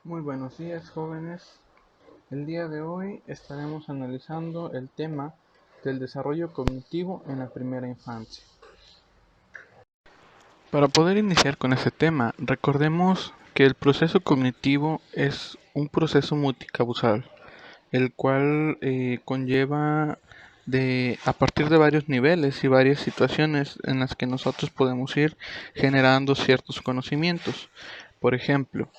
Muy buenos días, jóvenes. El día de hoy estaremos analizando el tema del desarrollo cognitivo en la primera infancia. Para poder iniciar con este tema, recordemos que el proceso cognitivo es un proceso multicausal, el cual conlleva a partir de varios niveles y varias situaciones en las que nosotros podemos ir generando ciertos conocimientos. Por ejemplo,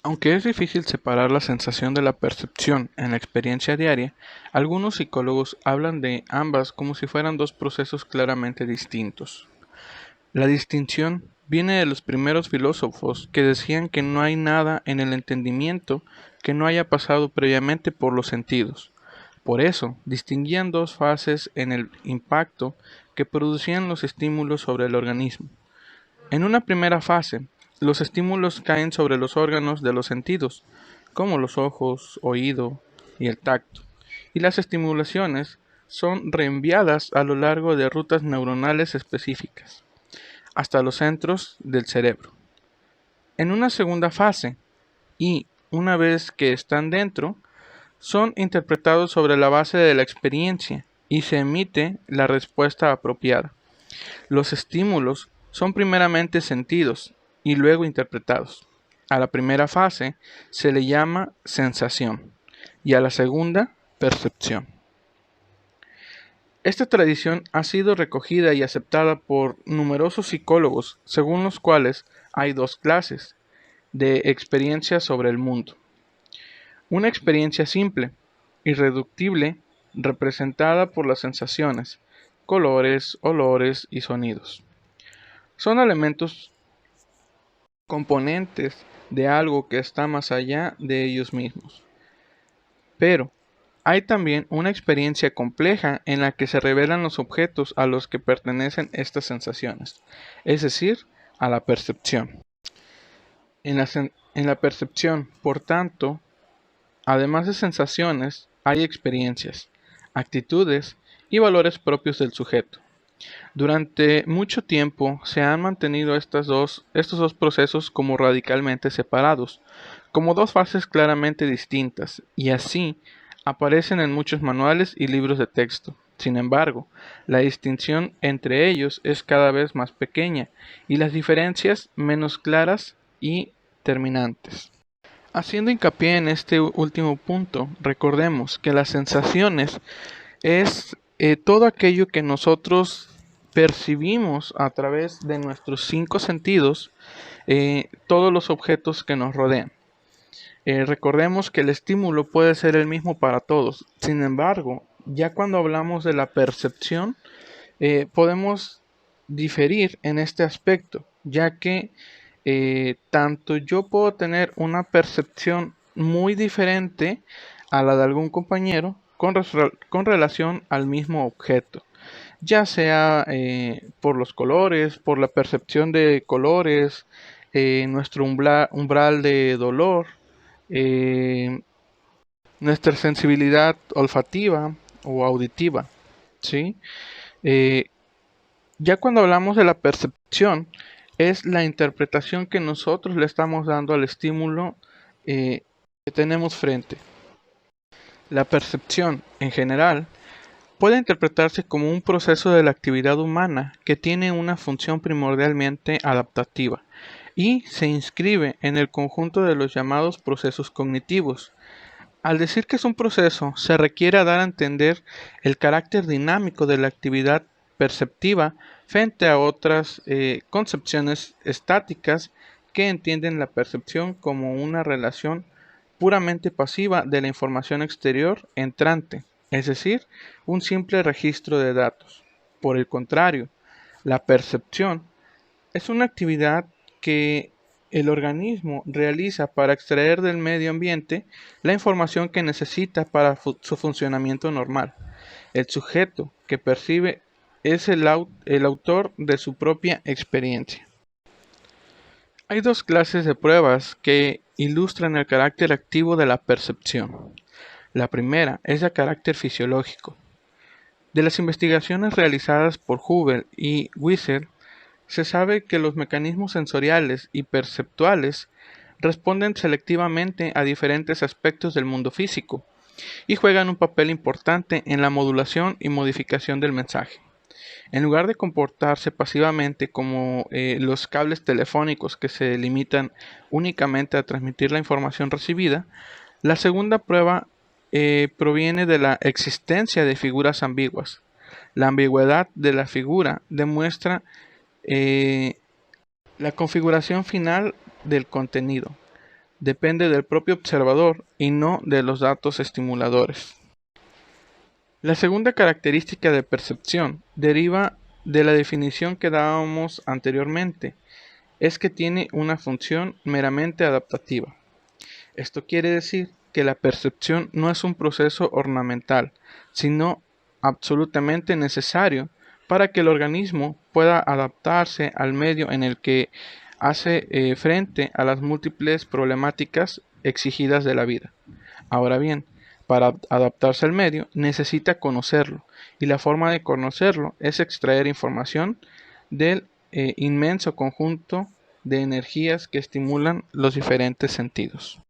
aunque es difícil separar la sensación de la percepción en la experiencia diaria, algunos psicólogos hablan de ambas como si fueran dos procesos claramente distintos. La distinción viene de los primeros filósofos que decían que no hay nada en el entendimiento que no haya pasado previamente por los sentidos. Por eso, distinguían dos fases en el impacto que producían los estímulos sobre el organismo. En una primera fase, los estímulos caen sobre los órganos de los sentidos, como los ojos, oído y el tacto, y las estimulaciones son reenviadas a lo largo de rutas neuronales específicas, hasta los centros del cerebro. En una segunda fase, y una vez que están dentro, son interpretados sobre la base de la experiencia y se emite la respuesta apropiada. Los estímulos son primeramente sentidos y luego interpretados. A la primera fase se le llama sensación y a la segunda percepción. Esta tradición ha sido recogida y aceptada por numerosos psicólogos, según los cuales hay dos clases de experiencias sobre el mundo. Una experiencia simple, irreductible, representada por las sensaciones, colores, olores y sonidos. Son elementos componentes de algo que está más allá de ellos mismos. Pero hay también una experiencia compleja en la que se revelan los objetos a los que pertenecen estas sensaciones, es decir, a la percepción. En la percepción, por tanto, además de sensaciones, hay experiencias, actitudes y valores propios del sujeto. Durante mucho tiempo se han mantenido estos dos procesos como radicalmente separados, como dos fases claramente distintas, y así aparecen en muchos manuales y libros de texto. Sin embargo, la distinción entre ellos es cada vez más pequeña y las diferencias menos claras y terminantes. Haciendo hincapié en este último punto, recordemos que las sensaciones es todo aquello que nosotros percibimos a través de nuestros cinco sentidos, todos los objetos que nos rodean. Recordemos que el estímulo puede ser el mismo para todos. Sin embargo, ya cuando hablamos de la percepción, podemos diferir en este aspecto, ya que tanto yo puedo tener una percepción muy diferente a la de algún compañero con relación al mismo objeto, ya sea por los colores, por la percepción de colores, nuestro umbral de dolor, eh, nuestra sensibilidad olfativa o auditiva, ¿sí? Eh, ya cuando hablamos de la percepción, es la interpretación que nosotros le estamos dando al estímulo que tenemos frente. La percepción, en general, puede interpretarse como un proceso de la actividad humana que tiene una función primordialmente adaptativa y se inscribe en el conjunto de los llamados procesos cognitivos. Al decir que es un proceso, se requiere dar a entender el carácter dinámico de la actividad perceptiva frente a otras concepciones estáticas que entienden la percepción como una relación puramente pasiva de la información exterior entrante, es decir, un simple registro de datos. Por el contrario, la percepción es una actividad que el organismo realiza para extraer del medio ambiente la información que necesita para su funcionamiento normal. El sujeto que percibe es el autor de su propia experiencia. Hay dos clases de pruebas que ilustran el carácter activo de la percepción. La primera es de carácter fisiológico. De las investigaciones realizadas por Hubel y Wieser, se sabe que los mecanismos sensoriales y perceptuales responden selectivamente a diferentes aspectos del mundo físico y juegan un papel importante en la modulación y modificación del mensaje. En lugar de comportarse pasivamente como los cables telefónicos que se limitan únicamente a transmitir la información recibida, la segunda prueba proviene de la existencia de figuras ambiguas. La ambigüedad de la figura demuestra la configuración final del contenido. Depende del propio observador y no de los datos estimuladores. La segunda característica de percepción deriva de la definición que dábamos anteriormente, es que tiene una función meramente adaptativa. Esto quiere decir que la percepción no es un proceso ornamental, sino absolutamente necesario para que el organismo pueda adaptarse al medio en el que hace frente a las múltiples problemáticas exigidas de la vida. Ahora bien, para adaptarse al medio necesita conocerlo, y la forma de conocerlo es extraer información del inmenso conjunto de energías que estimulan los diferentes sentidos.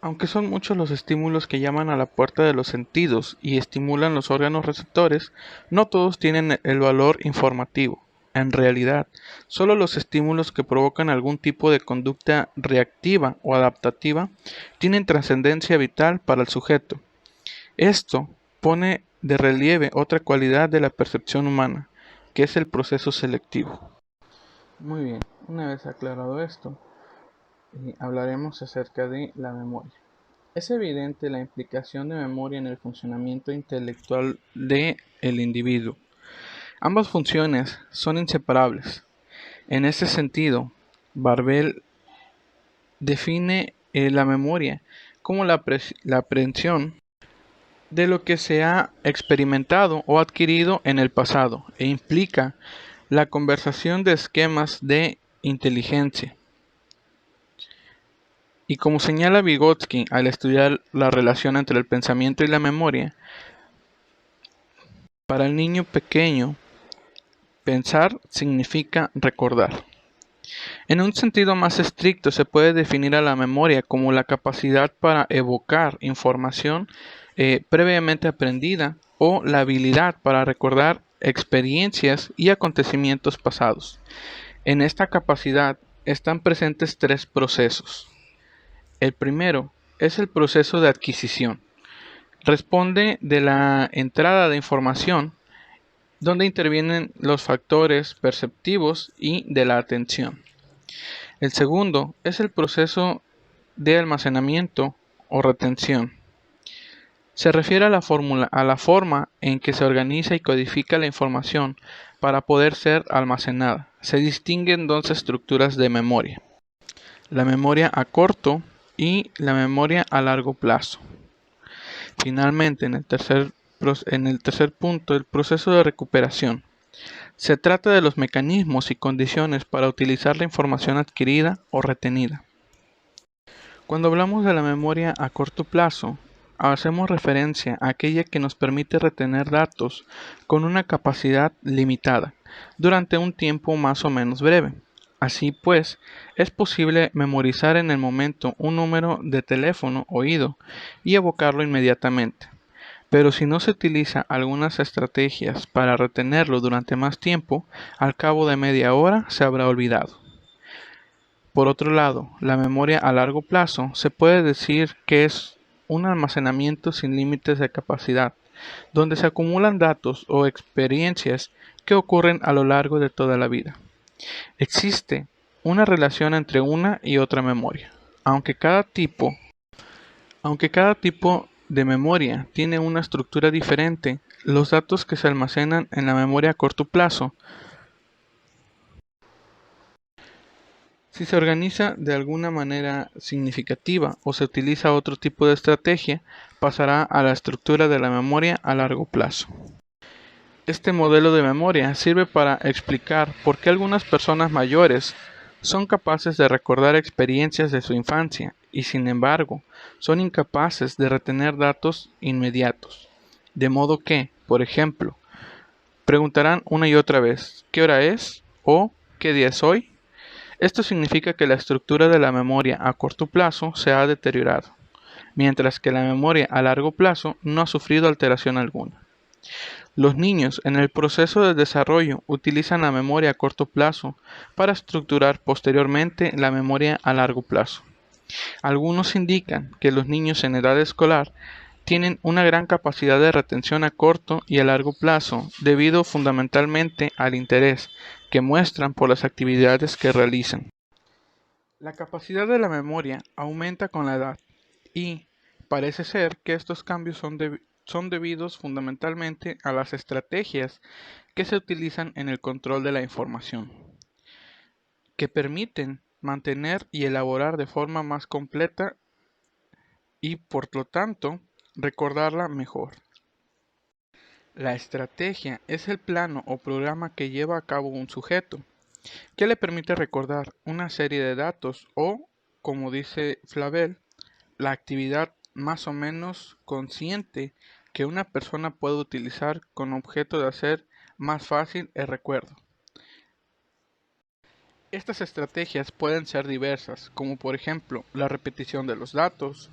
Aunque son muchos los estímulos que llaman a la puerta de los sentidos y estimulan los órganos receptores, no todos tienen el valor informativo. En realidad, solo los estímulos que provocan algún tipo de conducta reactiva o adaptativa tienen trascendencia vital para el sujeto. Esto pone de relieve otra cualidad de la percepción humana, que es el proceso selectivo. Muy bien, una vez aclarado esto, hablaremos acerca de la memoria. Es evidente la implicación de memoria en el funcionamiento intelectual del individuo. Ambas funciones son inseparables. En este sentido, Barbel define la memoria como la aprehensión de lo que se ha experimentado o adquirido en el pasado e implica la conversación de esquemas de inteligencia. Y como señala Vygotsky al estudiar la relación entre el pensamiento y la memoria, para el niño pequeño, pensar significa recordar. En un sentido más estricto se puede definir a la memoria como la capacidad para evocar información previamente aprendida o la habilidad para recordar experiencias y acontecimientos pasados. En esta capacidad están presentes tres procesos. El primero es el proceso de adquisición. Responde de la entrada de información, donde intervienen los factores perceptivos y de la atención. El segundo es el proceso de almacenamiento o retención. Se refiere a la forma en que se organiza y codifica la información para poder ser almacenada. Se distinguen dos estructuras de memoria: la memoria a corto y la memoria a largo plazo. Finalmente, en el tercer punto, el proceso de recuperación. Se trata de los mecanismos y condiciones para utilizar la información adquirida o retenida. Cuando hablamos de la memoria a corto plazo, hacemos referencia a aquella que nos permite retener datos con una capacidad limitada durante un tiempo más o menos breve. Así pues, es posible memorizar en el momento un número de teléfono oído y evocarlo inmediatamente. Pero si no se utiliza algunas estrategias para retenerlo durante más tiempo, al cabo de media hora se habrá olvidado. Por otro lado, la memoria a largo plazo se puede decir que es un almacenamiento sin límites de capacidad, donde se acumulan datos o experiencias que ocurren a lo largo de toda la vida. Existe una relación entre una y otra memoria, aunque cada tipo de memoria tiene una estructura diferente. Los datos que se almacenan en la memoria a corto plazo, si se organiza de alguna manera significativa o se utiliza otro tipo de estrategia, pasará a la estructura de la memoria a largo plazo. Este modelo de memoria sirve para explicar por qué algunas personas mayores son capaces de recordar experiencias de su infancia y, sin embargo, son incapaces de retener datos inmediatos. De modo que, por ejemplo, preguntarán una y otra vez ¿qué hora es? O ¿qué día es hoy? Esto significa que la estructura de la memoria a corto plazo se ha deteriorado, mientras que la memoria a largo plazo no ha sufrido alteración alguna. Los niños en el proceso de desarrollo utilizan la memoria a corto plazo para estructurar posteriormente la memoria a largo plazo. Algunos indican que los niños en edad escolar tienen una gran capacidad de retención a corto y a largo plazo debido fundamentalmente al interés que muestran por las actividades que realizan. La capacidad de la memoria aumenta con la edad y parece ser que estos cambios son debidos fundamentalmente a las estrategias que se utilizan en el control de la información, que permiten mantener y elaborar de forma más completa y, por lo tanto, recordarla mejor. La estrategia es el plano o programa que lleva a cabo un sujeto, que le permite recordar una serie de datos o, como dice Flavel, la actividad más o menos consciente que una persona puede utilizar con objeto de hacer más fácil el recuerdo. Estas estrategias pueden ser diversas, como por ejemplo la repetición de los datos,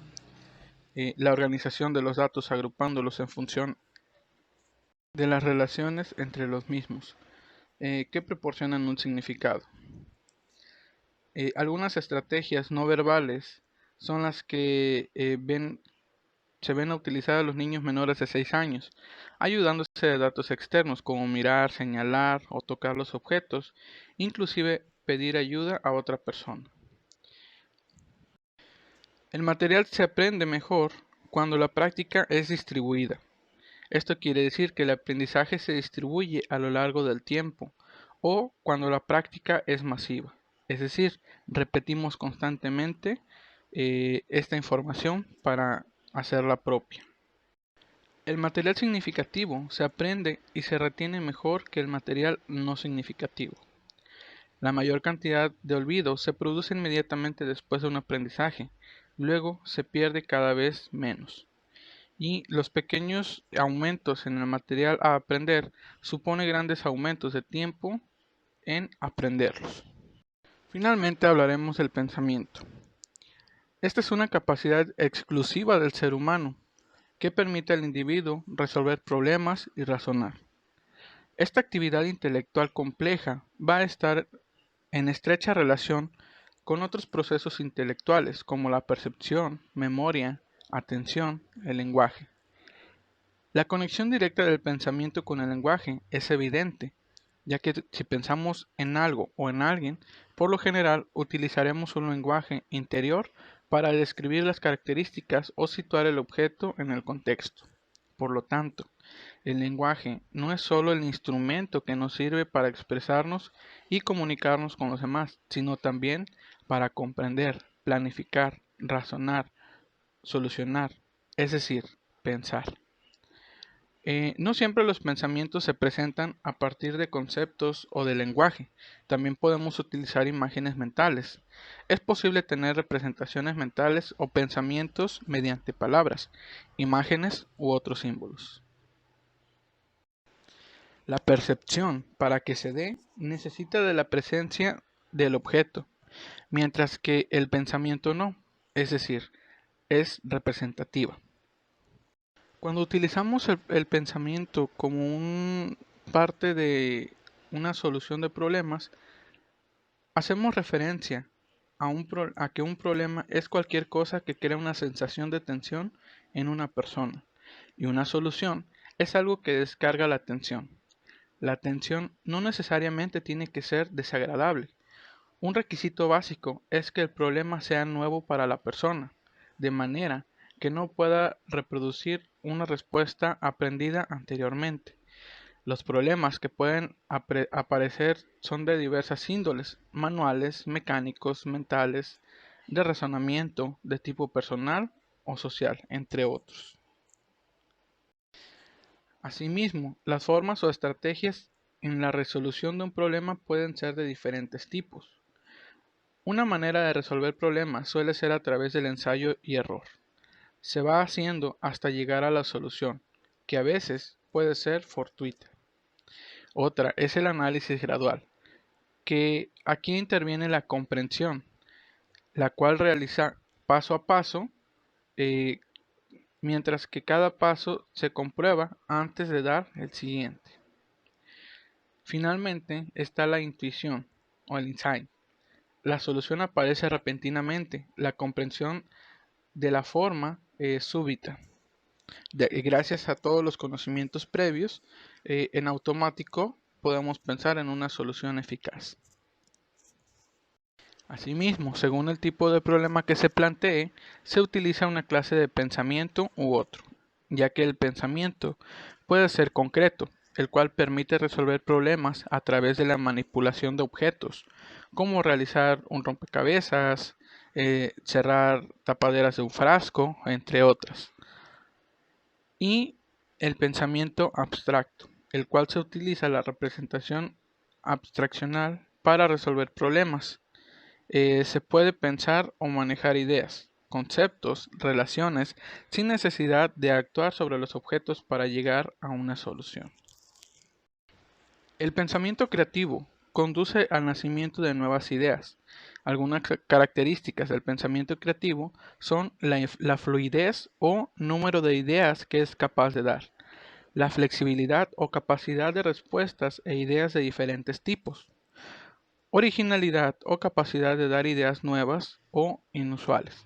la organización de los datos agrupándolos en función de las relaciones entre los mismos, que proporcionan un significado. Algunas estrategias no verbales son las que se ven a utilizar a los niños menores de 6 años, ayudándose de datos externos como mirar, señalar o tocar los objetos, inclusive pedir ayuda a otra persona. El material se aprende mejor cuando la práctica es distribuida. Esto quiere decir que el aprendizaje se distribuye a lo largo del tiempo o cuando la práctica es masiva. Es decir, repetimos constantemente esta información para hacerla propia. El material significativo se aprende y se retiene mejor que el material no significativo. La mayor cantidad de olvido se produce inmediatamente después de un aprendizaje, luego se pierde cada vez menos. Y los pequeños aumentos en el material a aprender supone grandes aumentos de tiempo en aprenderlos. Finalmente hablaremos del pensamiento. Esta es una capacidad exclusiva del ser humano que permite al individuo resolver problemas y razonar. Esta actividad intelectual compleja va a estar en estrecha relación con otros procesos intelectuales como la percepción, memoria, atención, el lenguaje. La conexión directa del pensamiento con el lenguaje es evidente, ya que si pensamos en algo o en alguien, por lo general utilizaremos un lenguaje interior para describir las características o situar el objeto en el contexto. Por lo tanto, el lenguaje no es solo el instrumento que nos sirve para expresarnos y comunicarnos con los demás, sino también para comprender, planificar, razonar, solucionar, es decir, pensar. No siempre los pensamientos se presentan a partir de conceptos o de lenguaje. También podemos utilizar imágenes mentales. Es posible tener representaciones mentales o pensamientos mediante palabras, imágenes u otros símbolos. La percepción, para que se dé, necesita de la presencia del objeto, mientras que el pensamiento no, es decir, es representativa. Cuando utilizamos el pensamiento como parte de una solución de problemas, hacemos referencia a que un problema es cualquier cosa que crea una sensación de tensión en una persona, y una solución es algo que descarga la tensión. La tensión no necesariamente tiene que ser desagradable. Un requisito básico es que el problema sea nuevo para la persona, de manera que no pueda reproducir una respuesta aprendida anteriormente. Los problemas que pueden aparecer son de diversas índoles: manuales, mecánicos, mentales, de razonamiento, de tipo personal o social, entre otros. Asimismo, las formas o estrategias en la resolución de un problema pueden ser de diferentes tipos. Una manera de resolver problemas suele ser a través del ensayo y error. Se va haciendo hasta llegar a la solución, que a veces puede ser fortuita. Otra es el análisis gradual. que aquí interviene la comprensión, la cual realiza paso a paso, eh, mientras que cada paso se comprueba antes de dar el siguiente. Finalmente está la intuición o el insight. La solución aparece repentinamente, la comprensión de la forma súbita. Gracias a todos los conocimientos previos, en automático podemos pensar en una solución eficaz. Asimismo, según el tipo de problema que se plantee, se utiliza una clase de pensamiento u otro, ya que el pensamiento puede ser concreto, el cual permite resolver problemas a través de la manipulación de objetos, como realizar un rompecabezas, cerrar tapaderas de un frasco, entre otras. Y el pensamiento abstracto, el cual se utiliza la representación abstraccional para resolver problemas. Se puede pensar o manejar ideas, conceptos, relaciones, sin necesidad de actuar sobre los objetos para llegar a una solución. El pensamiento creativo conduce al nacimiento de nuevas ideas. Algunas características del pensamiento creativo son la fluidez o número de ideas que es capaz de dar, la flexibilidad o capacidad de respuestas e ideas de diferentes tipos, originalidad o capacidad de dar ideas nuevas o inusuales,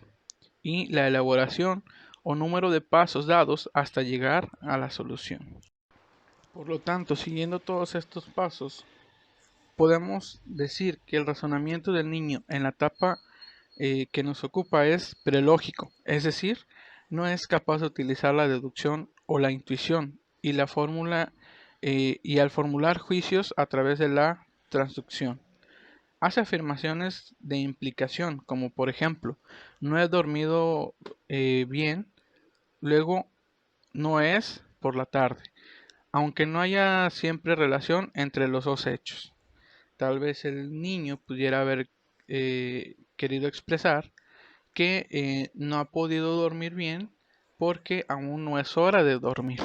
y la elaboración o número de pasos dados hasta llegar a la solución. Por lo tanto, siguiendo todos estos pasos, podemos decir que el razonamiento del niño en la etapa que nos ocupa es prelógico, es decir, no es capaz de utilizar la deducción o la intuición y la fórmula y al formular juicios a través de la transducción. Hace afirmaciones de implicación, como por ejemplo, no he dormido bien, luego no es por la tarde, aunque no haya siempre relación entre los dos hechos. Tal vez el niño pudiera haber querido expresar que no ha podido dormir bien porque aún no es hora de dormir.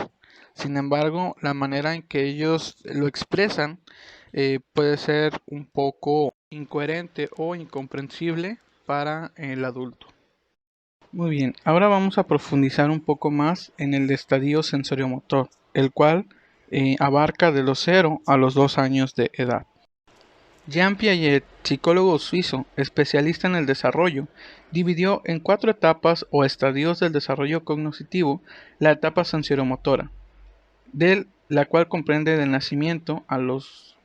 Sin embargo, la manera en que ellos lo expresan puede ser un poco incoherente o incomprensible para el adulto. Muy bien, ahora vamos a profundizar un poco más en el estadio sensoriomotor, el cual abarca de los 0 a los 2 años de edad. Jean Piaget, psicólogo suizo especialista en el desarrollo, dividió en 4 etapas o estadios del desarrollo cognitivo la etapa sensoriomotora, de la cual comprende del nacimiento a los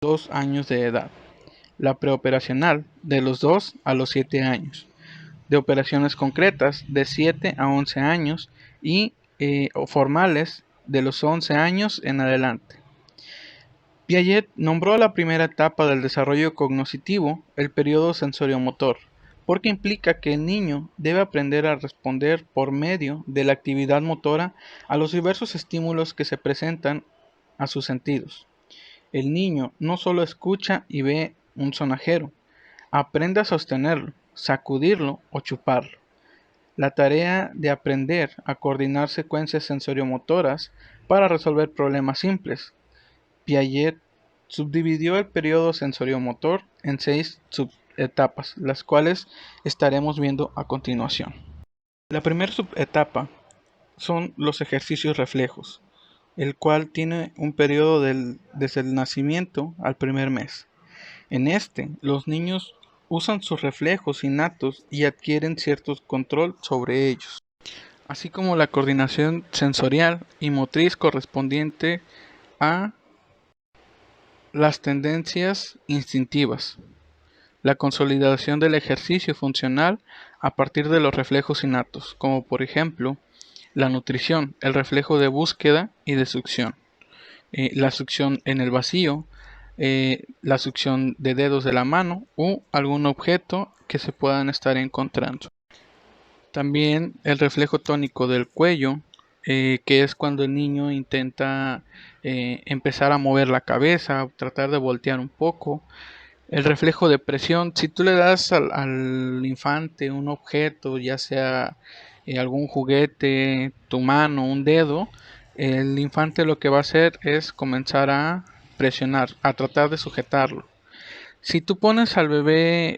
2 años de edad, la preoperacional de los 2 a los 7 años, de operaciones concretas de 7 a 11 años y o formales de los 11 años en adelante. Piaget nombró a la primera etapa del desarrollo cognitivo el periodo sensoriomotor, porque implica que el niño debe aprender a responder por medio de la actividad motora a los diversos estímulos que se presentan a sus sentidos. El niño no solo escucha y ve un sonajero, aprende a sostenerlo, sacudirlo o chuparlo. La tarea de aprender a coordinar secuencias sensoriomotoras para resolver problemas simples. Piaget subdividió el periodo sensoriomotor en 6 subetapas, las cuales estaremos viendo a continuación. La primera subetapa son los ejercicios reflejos, el cual tiene un periodo desde el nacimiento al primer mes. En este, los niños usan sus reflejos innatos y adquieren cierto control sobre ellos, así como la coordinación sensorial y motriz correspondiente a las tendencias instintivas, la consolidación del ejercicio funcional a partir de los reflejos innatos, como por ejemplo la nutrición, el reflejo de búsqueda y de succión, la succión en el vacío, la succión de dedos de la mano u algún objeto que se puedan estar encontrando. También el reflejo tónico del cuello, que es cuando el niño intenta empezar a mover la cabeza, tratar de voltear un poco. El reflejo de presión, si tú le das al infante un objeto, ya sea algún juguete, tu mano, un dedo, el infante lo que va a hacer es comenzar a presionar, a tratar de sujetarlo. Si tú pones al bebé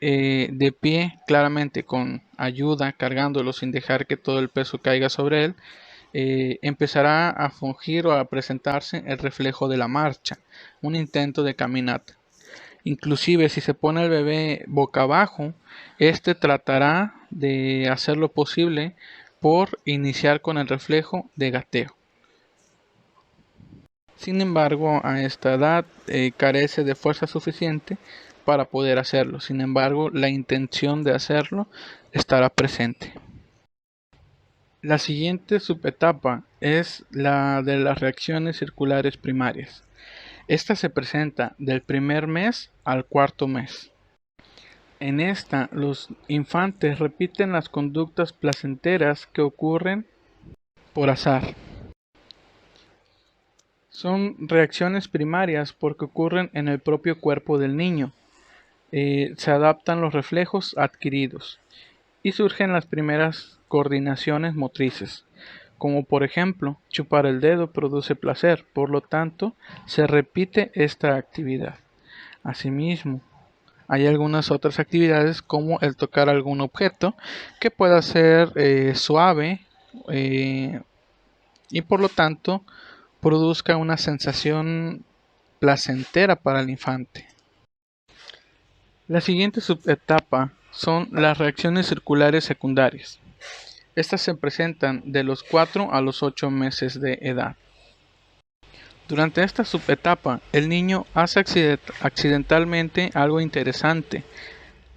de pie, claramente con ayuda, cargándolo sin dejar que todo el peso caiga sobre él, empezará a fungir o a presentarse el reflejo de la marcha, un intento de caminata. Inclusive si se pone el bebé boca abajo, este tratará de hacer lo posible por iniciar con el reflejo de gateo. Sin embargo, a esta edad carece de fuerza suficiente para poder hacerlo. Sin embargo, la intención de hacerlo estará presente. La siguiente subetapa es la de las reacciones circulares primarias. Esta se presenta del primer mes al cuarto mes. En esta, los infantes repiten las conductas placenteras que ocurren por azar. Son reacciones primarias porque ocurren en el propio cuerpo del niño. Se adaptan los reflejos adquiridos y surgen las primeras coordinaciones motrices, como por ejemplo, chupar el dedo produce placer, por lo tanto, se repite esta actividad. Asimismo, hay algunas otras actividades como el tocar algún objeto que pueda ser suave y por lo tanto produzca una sensación placentera para el infante. La siguiente subetapa son las reacciones circulares secundarias. Estas se presentan de los 4 a los 8 meses de edad. Durante esta subetapa, el niño hace accidentalmente algo interesante.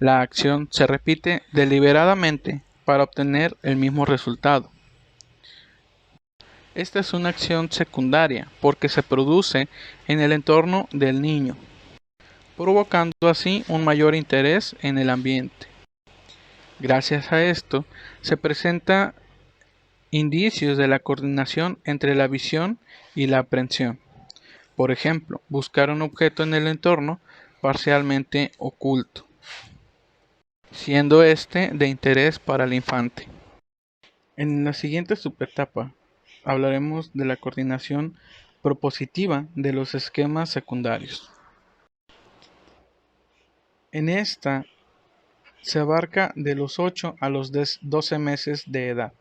La acción se repite deliberadamente para obtener el mismo resultado. Esta es una acción secundaria porque se produce en el entorno del niño, provocando así un mayor interés en el ambiente. Gracias a esto, se presentan indicios de la coordinación entre la visión y la aprehensión. Por ejemplo, buscar un objeto en el entorno parcialmente oculto, siendo este de interés para el infante. En la siguiente subetapa hablaremos de la coordinación propositiva de los esquemas secundarios. En esta se abarca de los 8 a los 12 meses de edad.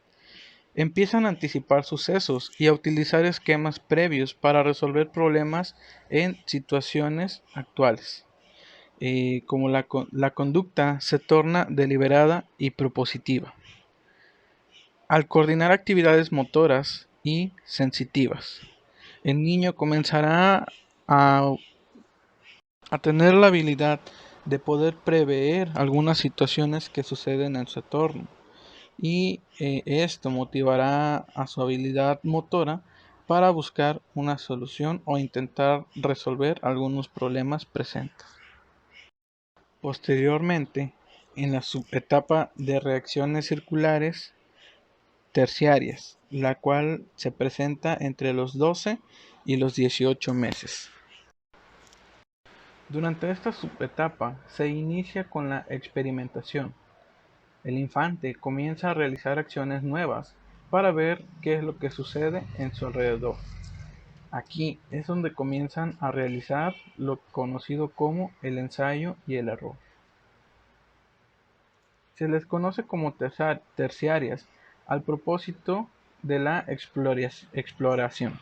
Empiezan a anticipar sucesos y a utilizar esquemas previos para resolver problemas en situaciones actuales. Como la conducta se torna deliberada y propositiva. Al coordinar actividades motoras y sensitivas, el niño comenzará a, a tener la habilidad de poder prever algunas situaciones que suceden en su entorno y esto motivará a su habilidad motora para buscar una solución o intentar resolver algunos problemas presentes. Posteriormente, en la subetapa de reacciones circulares terciarias, la cual se presenta entre los 12 y los 18 meses. Durante esta subetapa se inicia con la experimentación. El infante comienza a realizar acciones nuevas para ver qué es lo que sucede en su alrededor. Aquí es donde comienzan a realizar lo conocido como el ensayo y el error. Se les conoce como terciarias al propósito de la exploración.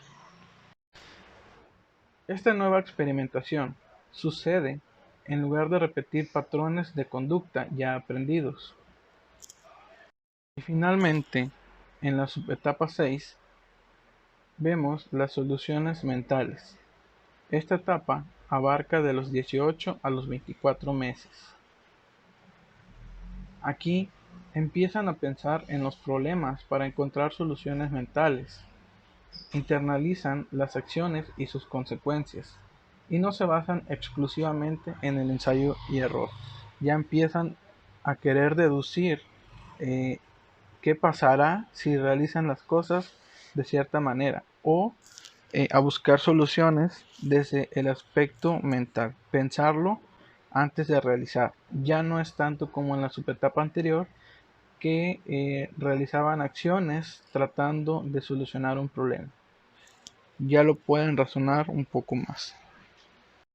Esta nueva experimentación sucede en lugar de repetir patrones de conducta ya aprendidos. Y finalmente, en la subetapa 6, vemos las soluciones mentales. Esta etapa abarca de los 18 a los 24 meses. Aquí empiezan a pensar en los problemas para encontrar soluciones mentales. Internalizan las acciones y sus consecuencias y no se basan exclusivamente en el ensayo y error. Ya empiezan a querer deducir qué pasará si realizan las cosas de cierta manera o a buscar soluciones desde el aspecto mental, pensarlo antes de realizar. Ya no es tanto como en la subetapa anterior que realizaban acciones tratando de solucionar un problema. Ya lo pueden razonar un poco más.